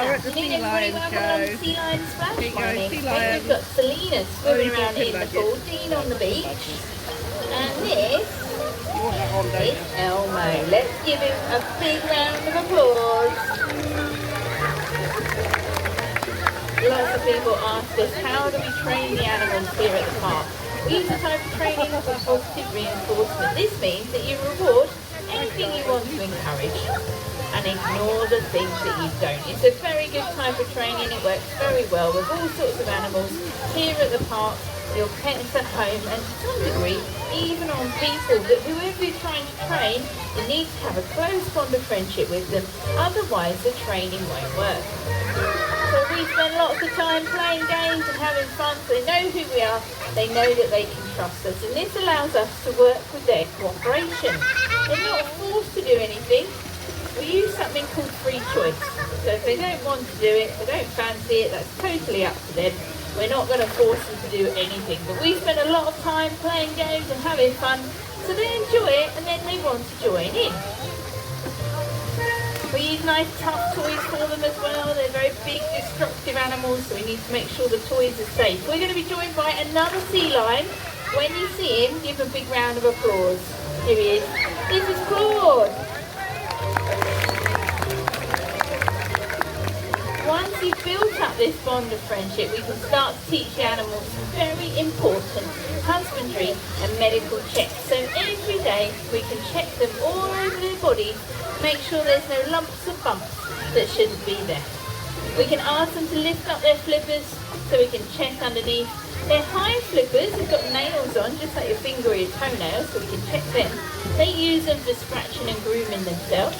We're at the Sealion Show. Sea Lion Splash. There you go, Sea We've Lion. got Selena swimming around in the pool, Dean on the beach. And this You want that on, don't you? is Elmo. Let's give him a big round of applause. Lots of people ask us, how do we train the animals here at the park? We use the type of training for positive reinforcement. This means that you reward anything you want to encourage and ignore the things that you don't. It's a very good type of training. It works very well with all sorts of animals here at the park, your pets at home, and to some degree, even on people. But whoever you're trying to train, you need to have a close bond of friendship with them. Otherwise, the training won't work. So we spend lots of time playing games and having fun, so they know who we are, they know that they can trust us, and this allows us to work with their cooperation. They're not forced to do anything. We use something called free choice. So if they don't want to do it, if they don't fancy it, that's totally up to them. We're not going to force them to do anything, but we spend a lot of time playing games and having fun, so they enjoy it and then they want to join in. We use nice tough toys for them as well. They're very big, destructive animals, so we need to make sure the toys are safe. We're going to be joined by another sea lion. When you see him, give a big round of applause. Here he is. This is Claude. Once you've built up this bond of friendship, we can start to teach the animals some very important husbandry and medical checks. So every day we can check them all over their bodies, make sure there's no lumps or bumps that shouldn't be there. We can ask them to lift up their flippers so we can check underneath. Their hind flippers have got nails on, just like your finger or your toenail, so we can check them. They use them for scratching and grooming themselves.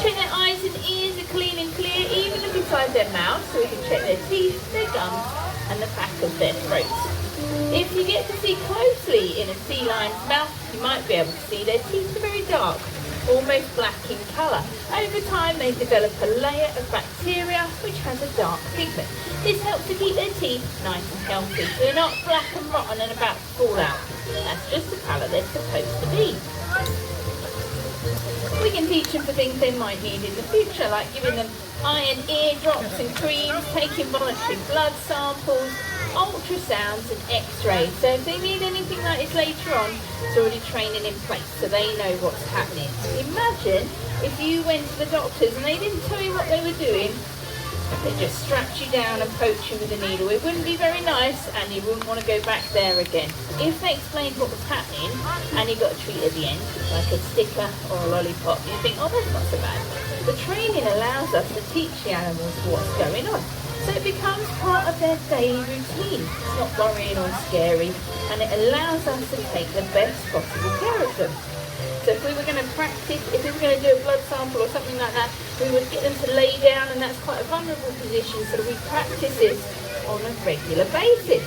Check their eyes and ears are clean and clear, even look inside their mouth, so we can check their teeth, their gums, and the back of their throats. If you get to see closely in a sea lion's mouth, you might be able to see their teeth are very dark, almost black in colour. Over time, they develop a layer of bacteria which has a dark pigment. This helps to keep their teeth nice and healthy, so they're not black and rotten and about to fall out. That's just the colour they're supposed to be. We can teach them for things they might need in the future, like giving them iron ear drops and creams, taking voluntary blood samples, ultrasounds and x-rays. So if they need anything like this later on, it's already training in place so they know what's happening. Imagine if you went to the doctors and they didn't tell you what they were doing, they just strapped you down and poked you with a needle. It wouldn't be very nice and you wouldn't want to go back there again. If they explained what was happening and you got a treat at the end, like a sticker or a lollipop, you think, oh, that's not so bad. The training allows us to teach the animals what's going on. So it becomes part of their daily routine. It's not worrying or scary, and it allows us to take the best possible care of them. So if we were going to practice, if we were going to do a blood sample or something like that, we would get them to lay down, and that's quite a vulnerable position, so we practice this on a regular basis.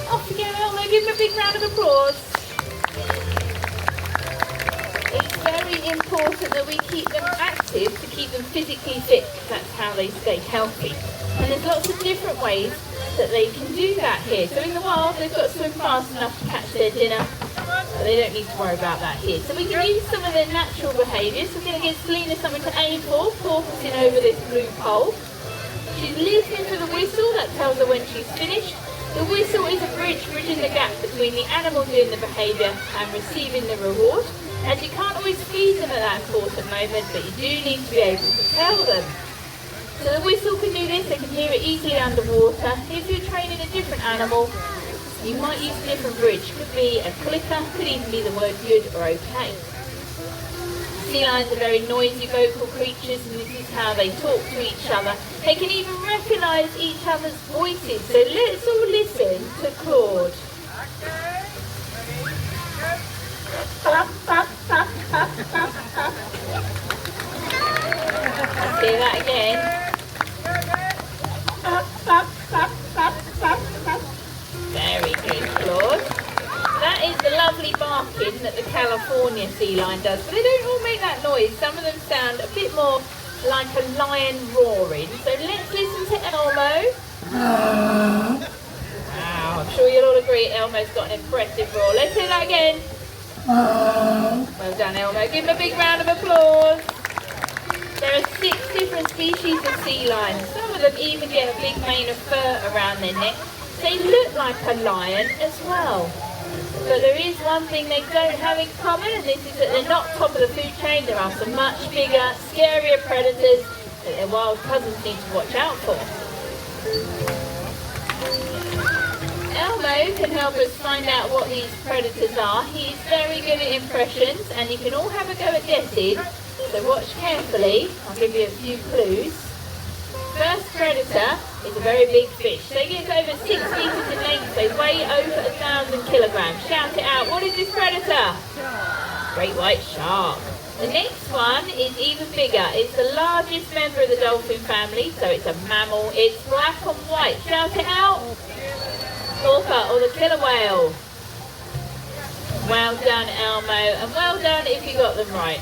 Off you go, Elmo, give them a big round of applause. It's very important that we keep them active to keep them physically fit. That's how they stay healthy. And there's lots of different ways that they can do that here. So in the wild, they've got to swim fast enough to catch their dinner. But they don't need to worry about that here. So we can use some of their natural behaviours. We're going to give Selena something to aim for, focusing over this blue pole. She's listening to the whistle. That tells her when she's finished. The whistle is a bridge, bridging the gap between the animal doing the behaviour and receiving the reward. As you can't always feed them at that important moment, but you do need to be able to tell them. So the whistle can do this, they can hear it easily underwater. If you're training a different animal, you might use a different bridge. Could be a clicker, could even be the word good or okay. Sea lions are very noisy vocal creatures, and this is how they talk to each other. They can even recognise each other's voices. So let's all listen to Claude. Let's hear that again. Very good, Claude. That is the lovely barking that the California sea lion does, but they don't all make that noise. Some of them sound a bit more like a lion roaring. So let's listen to Elmo. Wow, I'm sure you'll all agree Elmo's got an impressive roar. Let's hear that again. Well done, Elmo. Give him a big round of applause. species of sea lions. Some of them even get a big mane of fur around their neck. They look like a lion as well. But there is one thing they don't have in common, and this is that they're not top of the food chain. There are some much bigger, scarier predators that their wild cousins need to watch out for. Elmo can help us find out what these predators are. He is very good at impressions, and you can all have a go at guessing. So watch carefully. I'll give you a few clues. First predator is a very big fish. They get over 6 meters in length. They weigh over 1,000 kilograms. Shout it out. What is this predator? Great white shark. The next one is even bigger. It's the largest member of the dolphin family, so it's a mammal. It's black and white. Shout it out. Orca or the killer whale. Well done, Elmo, and well done if you got them right.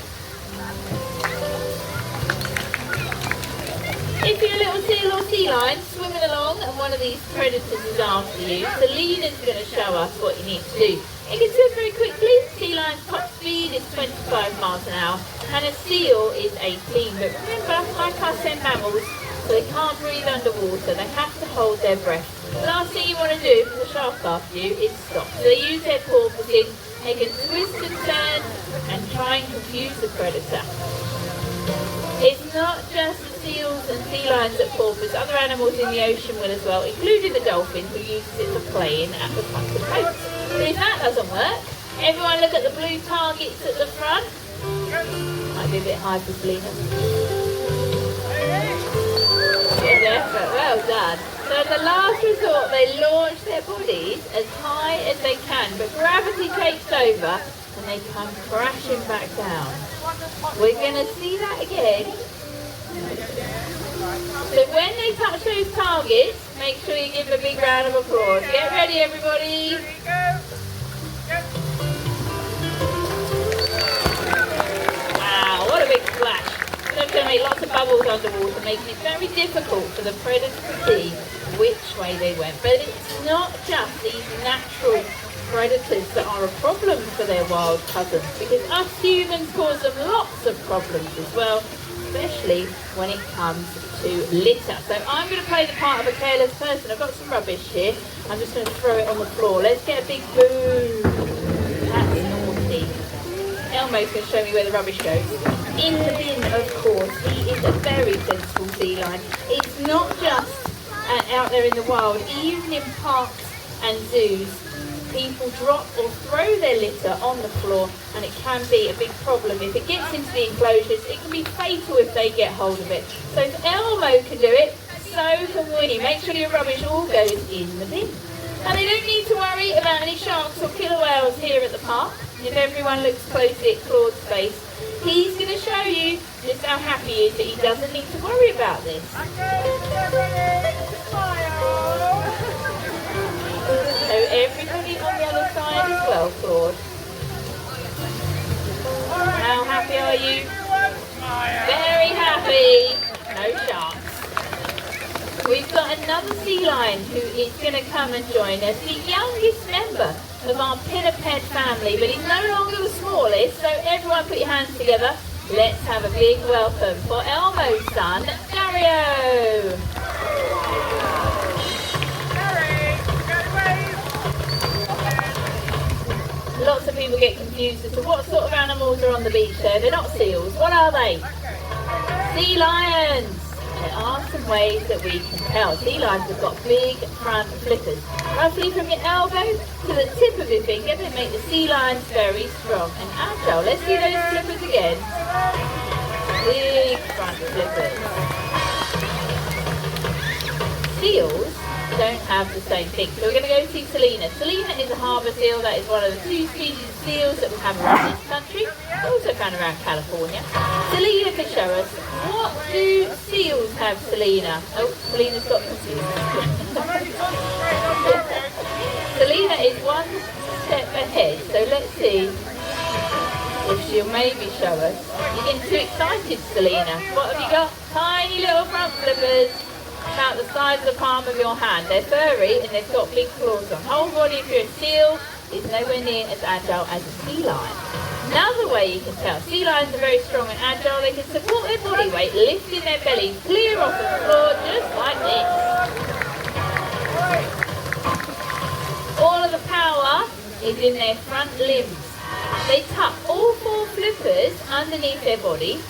If you're a little seal or sea lion swimming along and one of these predators is after you, Selena's going to show us what you need to do. It can swim very quickly. Sea lion's top speed is 25 miles an hour and a seal is 18. But remember, like us, they're mammals, so they can't breathe underwater. They have to hold their breath. The last thing you want to do for the shark after you is stop. So they use their porpoising. They can twist and turn and try and confuse the predator. It's not just the seals and sea lions that porpoise. Other animals in the ocean will as well, including the dolphin, who uses it for playing at the front of the boat. But if that doesn't work, everyone look at the blue targets at the front. Might be a bit high for Selena. Good effort, well done. So in the last resort, they launch their bodies as high as they can, but gravity takes over and they come crashing back down. We're going to see that again. So when they touch those targets, make sure you give them a big round of applause. Get ready, everybody. Wow, what a big splash. So it's going to make lots of bubbles underwater, making it very difficult for the predator to see which way they went. But it's not just these natural predators that are a problem for their wild cousins, because us humans cause them lots of problems as well, especially when it comes to litter. So I'm going to play the part of a careless person. I've got some rubbish here. I'm just going to throw it on the floor. Let's get a big boom. That's naughty. Elmo's going to show me where the rubbish goes. In the bin, of course. He is a very sensible sea lion. It's not just out there in the wild. Even in parks and zoos, people drop or throw their litter on the floor, and it can be a big problem. If it gets into the enclosures, it can be fatal if they get hold of it. So if Elmo can do it, so can we. Make sure your rubbish all goes in the bin. And they don't need to worry about any sharks or killer whales here at the park. If everyone looks closely at Claude's face, he's going to show you just how happy he is that he doesn't need to worry about this. So everybody on the other side as well, Claude. How happy are you? Very happy. No sharks. We've got another sea lion who is going to come and join us, the youngest member of our pinniped family, but he's no longer the smallest, so everyone put your hands together. Let's have a big welcome for Elmo's son, Dario. Lots of people get confused as to what sort of animals are on the beach there. They're not seals. What are they? Sea lions. There are some ways that we can tell. Sea lions have got big front flippers. Roughly from your elbow to the tip of your finger, they make the sea lions very strong and agile. Let's see those flippers again. Big front flippers. Seals don't have the same thing. So we're going to go see Selena. Selena is a harbour seal. That is one of the 2 species of seals that we have around this country. Also found around California. Selena can show us, what do seals have, Selena? Oh, Selena's got confused. Selena is 1 step ahead. So let's see if she'll maybe show us. You're getting too excited, Selena. What have you got? Tiny little front flippers. About the size of the palm of your hand. They're furry and they've got big claws on. Whole body, if you're a seal, is nowhere near as agile as a sea lion. Another way you can tell, sea lions are very strong and agile. They can support their body weight, lifting their bellies clear off the floor just like this. All of the power is in their front limbs. They tuck all 4 flippers underneath their body,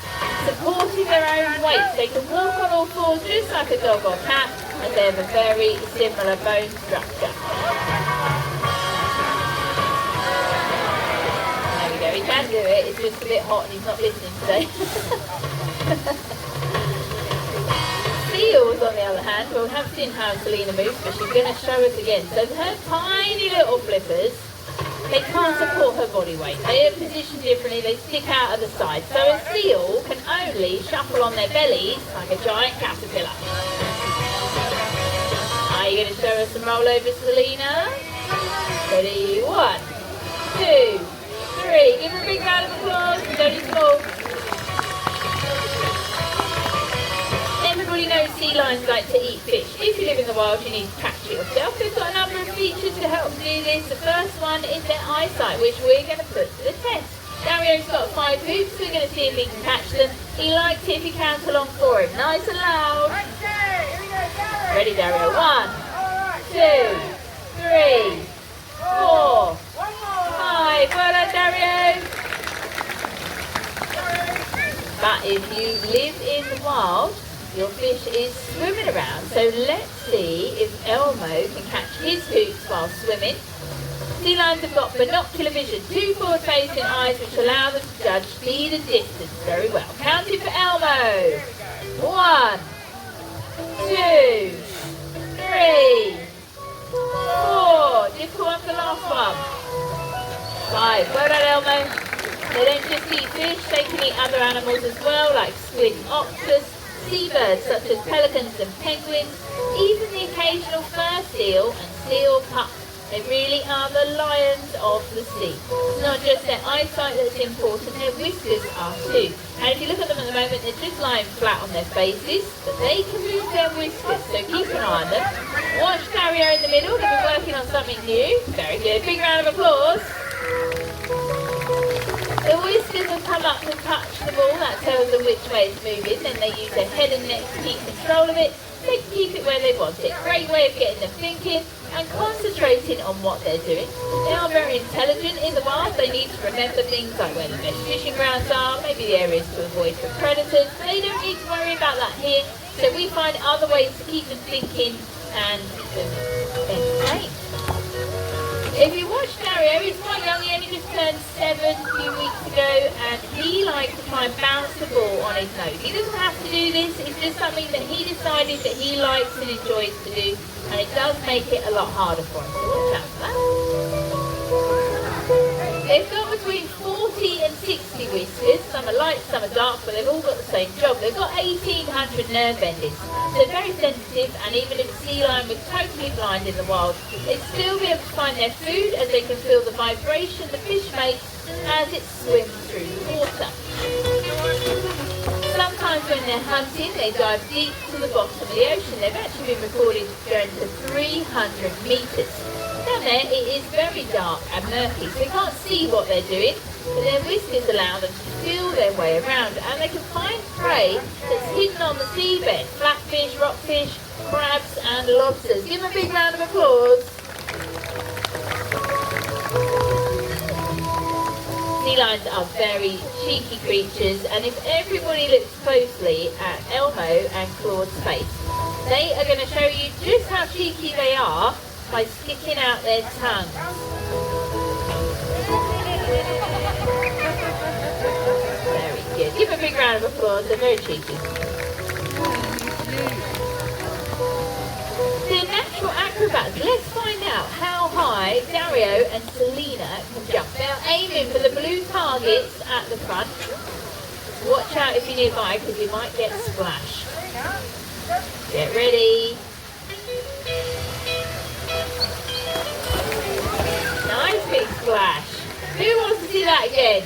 supporting their own weight. They can walk on all 4s just like a dog or cat, and they have a very similar bone structure. There we go, he can do it, it's just a bit hot and he's not listening today. Seals, on the other hand, well, we have seen how Selena moves, but she's going to show us again. So her tiny little flippers, they can't support her body weight. They are positioned differently, they stick out at the side. So a seal can only shuffle on their bellies like a giant caterpillar. Are you going to show us some rollovers, Selena? Ready? 1, 2, 3. Give her a big round of applause. You don't need to move. Everybody knows sea lions like to eat fish. If you live in the wild, you need to catch it yourself. They've got a number of features to help do this. The first one is their eyesight, which we're going to put to the test. Dario's got 5 hoops. We're going to see if he can catch them. He likes it if you count along for him. Nice and loud. Ready, Dario? 1, 2, 3, 4, 5. Well done, Dario. But if you live in the wild, your fish is swimming around. So let's see if Elmo can catch his hoops while swimming. Sea lions have got binocular vision, 2 forward-facing eyes which allow them to judge speed and distance very well. Counting for Elmo. 1, 2, 3, 4. Difficult one for the last one. 5. Well done, Elmo. They don't just eat fish, they can eat other animals as well, like squid and octopus, seabirds such as pelicans and penguins, even the occasional fur seal and seal pup. They really are the lions of the sea. It's not just their eyesight that's important, their whiskers are too. And if you look at them at the moment, they're just lying flat on their faces, but they can move their whiskers, so keep an eye on them. Watch Dario in the middle, he'll be working on something new. Very good. Big round of applause. The whiskers will come up to touch the ball, that tells them which way it's moving, then they use their head and neck to keep control of it. They can keep it where they want it. Great way of getting them thinking and concentrating on what they're doing. They are very intelligent in the wild. They need to remember things like where the best fishing grounds are, maybe the areas to avoid from predators. They don't need to worry about that here, so we find other ways to keep them thinking and keep them entertained. If you watch Dario, he's quite young, he only just turned 7 a few weeks ago, and he likes to try and bounce the ball on his nose. He doesn't have to do this, it's just something that he decided that he likes and enjoys to do, and it does make it a lot harder for him, so watch out for that. They've got between 40 and 60 whiskers, some are light, some are dark, but they've all got the same job. They've got 1,800 nerve endings. They're very sensitive, and even if a sea lion was totally blind in the wild, they'd still be able to find their food as they can feel the vibration the fish makes as it swims through the water. Sometimes when they're hunting, they dive deep to the bottom of the ocean. They've actually been recorded going to 300 metres. Down there, it is very dark and murky, so they can't see what they're doing, but their whiskers allow them to feel their way around, and they can find prey that's hidden on the seabed: flatfish, rockfish, crabs and lobsters. Give them a big round of applause. Sea lions are very cheeky creatures, and if everybody looks closely at Elmo and Claude's face, they are going to show you just how cheeky they are by sticking out their tongues. Very good. Give a big round of applause, they're very cheeky. They're natural acrobats. Let's find out how high Dario and Selena can jump. They're aiming for the blue targets at the front. Watch out if you're nearby, because you might get splashed. Get ready. Nice big splash. Who wants to see that again?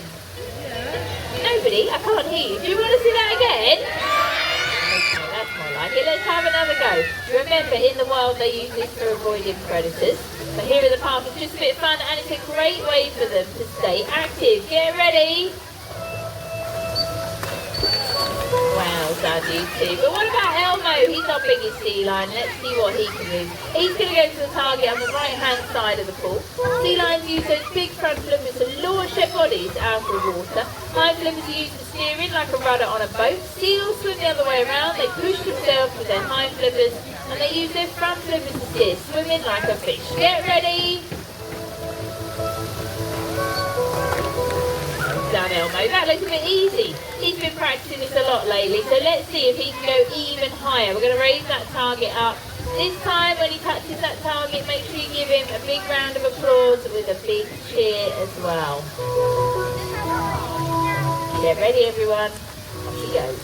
Nobody? I can't hear you. Do you want to see that again? Okay, that's more like it. Let's have another go. Remember, in the wild they use this for avoiding predators. But here at the park, it's just a bit of fun and it's a great way for them to stay active. Get ready. Well done, you two. But what about Elmo? He's our biggest sea lion. Let's see what he can do. He's going to go to the target on the right-hand side of the pool. Sea lions use those big front flippers to launch their bodies out of the water. Hind flippers are used for steering like a rudder on a boat. Seals swim the other way around. They push themselves with their hind flippers and they use their front flippers to steer, swimming like a fish. Get ready. Done, Elmo. That looks a bit easy. He's been practicing this a lot lately, so let's see if he can go even higher. We're going to raise that target up. This time when he touches that target, make sure you give him a big round of applause with a big cheer as well. Get ready, everyone. Off he goes.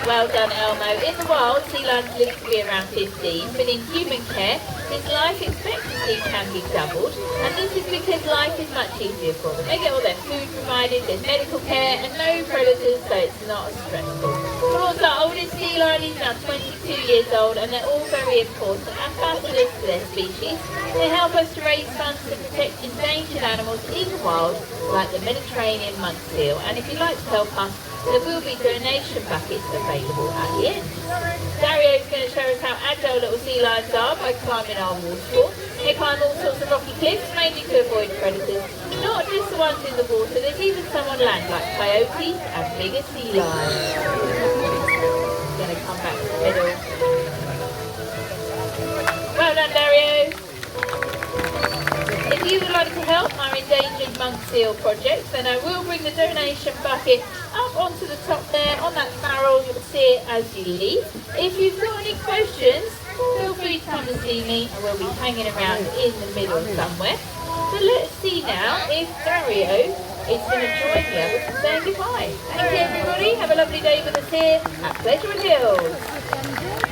Well done, Elmo. In the wild, sea lions live to be around 15, but in human care, his life expectancy can be doubled, and this is because life is much easier for them. They get all their food provided, there's medical care, and no predators, so it's not as stressful. Of course, our oldest sea lion is now 22 years old, and they're all very important ambassadors to their species. They help us to raise funds to protect endangered animals in the wild, like the Mediterranean monk seal. And if you'd like to help us, there will be donation buckets available at the end. Dario is going to show us how agile little sea lions are by climbing our waterfall. They climb all sorts of rocky cliffs, mainly to avoid predators. Not just the ones in the water, there's even some on land, like coyotes and bigger sea lions. He's going to come back to the middle. Well done, Dario. If you would like to help our endangered monk seal project, then I will bring the donation bucket up onto the top there on that barrel. You'll see it as you leave. If you've got any questions, feel free to come and see me, and we'll be hanging around in the middle somewhere. So let's see now if Dario is going to join the others and say goodbye. Thank you, everybody. Have a lovely day with us here at Pleasurewood Hills.